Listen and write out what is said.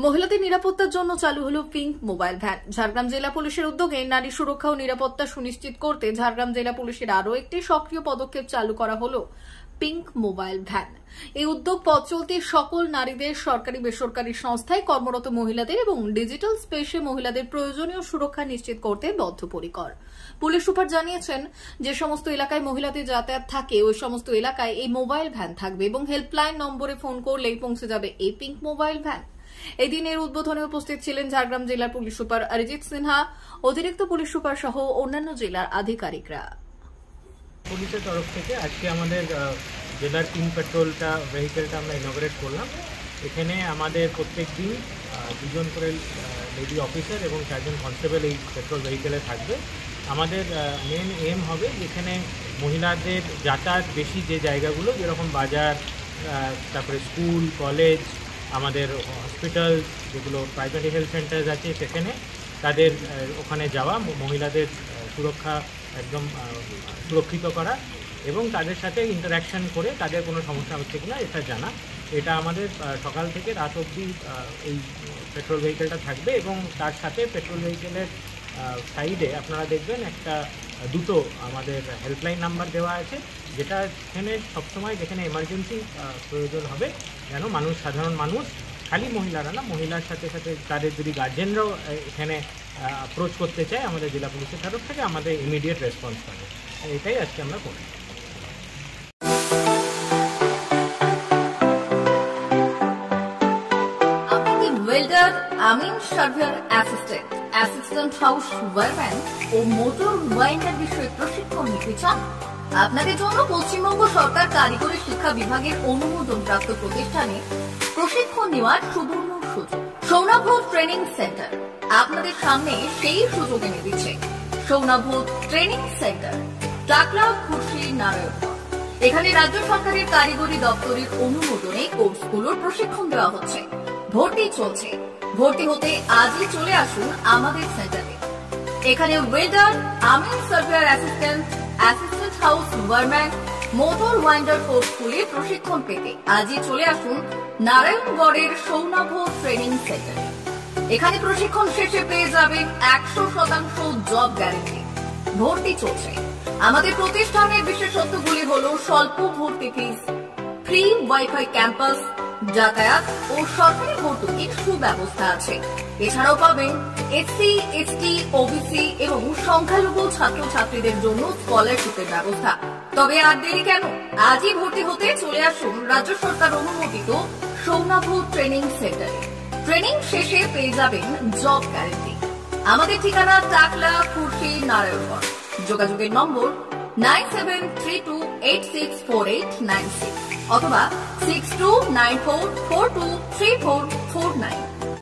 মহিলাদের নিরাপত্তার জন্য চালু হলো পিঙ্ক মোবাইল ভ্যান। ঝাড়গ্রাম জেলা পুলিশের উদ্যোগে নারী সুরক্ষা ও নিরাপত্তা সুনিশ্চিত করতে ঝাড়গ্রাম জেলা পুলিশের আরও একটি সক্রিয় পদক্ষেপ চালু করা হলো পিঙ্ক মোবাইল ভ্যান। এই উদ্যোগ পথ চলতি সকল নারীদের, সরকারি বেসরকারি সংস্থায় কর্মরত মহিলাদের এবং ডিজিটাল স্পেসে মহিলাদের প্রয়োজনীয় সুরক্ষা নিশ্চিত করতে বদ্ধপরিকর। পুলিশ সুপার জানিয়েছেন, যে সমস্ত এলাকায় মহিলাদের যাতায়াত থাকে ওই সমস্ত এলাকায় এই মোবাইল ভ্যান থাকবে এবং হেল্পলাইন নম্বরে ফোন করলেই পৌঁছে যাবে এই পিঙ্ক মোবাইল ভ্যান। এই দিন এর উদ্বোধনে উপস্থিত ছিলেন ঝাড়গ্রাম জেলার পুলিশ সুপার অরিজিৎ সিনহা, অতিরিক্ত পুলিশ সুপার সহ অন্যান্য জেলার আধিকারিকরা। পুলিশের তরফ থেকে আজকে আমাদের জেলার পিঙ্ক পেট্রোলটা ভেহিকেলটা আমরা ইনগ্রেট করলাম। এখানে আমাদের প্রত্যেক দিন 2 জন করে লেডি অফিসার এবং 4 জন কনস্টেবল এই পেট্রোল ভেহিকেলে থাকবে। আমাদের মেন এম হবে যেখানে মহিলাদের যাতায়াত বেশি যে জায়গাগুলো, যেরকম বাজার, তারপরে স্কুল, কলেজ, আমাদের হসপিটাল, যেগুলো প্রাইমারি হেলথ সেন্টার আছে, সেখানে তাদের ওখানে যাওয়া, মহিলাদের সুরক্ষা একদম সুরক্ষিত করা এবং তাদের সাথে ইন্টারাকশন করে তাদের কোনো সমস্যা হচ্ছে কিনা এটা জানা। এটা আমাদের সকাল থেকে রাত অবধি এই পেট্রোল ভেহিকেলটা থাকবে এবং তার সাথে পেট্রোল ভেহিকেলের সাইডে আপনারা দেখবেন দুটো আমাদের হেল্পলাইন নাম্বার দেওয়া আছে, যেটা এখানে সবসময় যেখানে এমার্জেন্সি প্রয়োজন হবে যেন সাধারণ মানুষ, খালি মহিলারা না, মহিলার সাথে সাথে তাদের যদি গার্জেনরাও এখানে অ্যাপ্রোচ করতে চায়, আমাদের জেলা পুলিশের তরফ থেকে আমাদের ইমিডিয়েট রেসপন্স পাবে। এটাই আজকে আমরা করি। Welder, amin surveyor assistant, assistant house wireman ও মোটর ওয়াইন্ডার বিষয়ে প্রশিক্ষণ নিতে চান? আপনাদের জন্য পশ্চিমবঙ্গ সরকার কারিগরি শিক্ষা বিভাগের অনুমোদনপ্রাপ্ত প্রতিষ্ঠানে প্রশিক্ষণ নেওয়ার সুবর্ণ সুযোগ। সৌনাভূত ট্রেনিং সেন্টার আপনাদের সামনে সেই সুযোগ এনে দিচ্ছে। সৌনাভূত ট্রেনিং সেন্টার, টাকলা, খুশি, নারায়ণগঞ্জ। এখানে রাজ্য সরকারের কারিগরি দপ্তরের অনুমোদনে কোর্সগুলোর প্রশিক্ষণ দেওয়া হচ্ছে। ভর্তি চলছে। ভর্তি হতে আজই চলে আসুন আমাদের সেন্টারে। এখানে welder, amin surveyor assistant, assistant house wireman, motor winder কোর্সগুলির প্রশিক্ষণ পেতে আজই চলে আসুন নারায়ণগড়ের সৌনাভূত ট্রেনিং সেন্টারে। এখানে প্রশিক্ষণ শেষে পেয়ে যাবেন 100% জব গ্যারান্টি। ভর্তি চলছে। আমাদের প্রতিষ্ঠানের বিশেষত্বগুলি হলো স্বল্প ভর্তি ফিস, ফ্রি ওয়াইফাই ক্যাম্পাস, যাতায়াত ও সরকারি ভর্তুকির সুব্যবস্থা আছে। এছাড়াও পাবেন এসসি, এসটি, ওবিসি এবং সংখ্যালঘু ছাত্রছাত্রীদের জন্য স্কলারশিপের ব্যবস্থা। তবে আর দেরি কেন? আজই ভর্তি হতে চলে আসুন রাজ্য সরকার অনুমোদিত সৌনাভূত ট্রেনিং সেন্টারে। ট্রেনিং শেষে পেয়ে যাবেন জব গ্যারান্টি। আমাদের ঠিকানা টাকলা, খুশি, নারায়ণগঞ্জ। যোগাযোগের নম্বর 9732864896 অথবা 6294423449।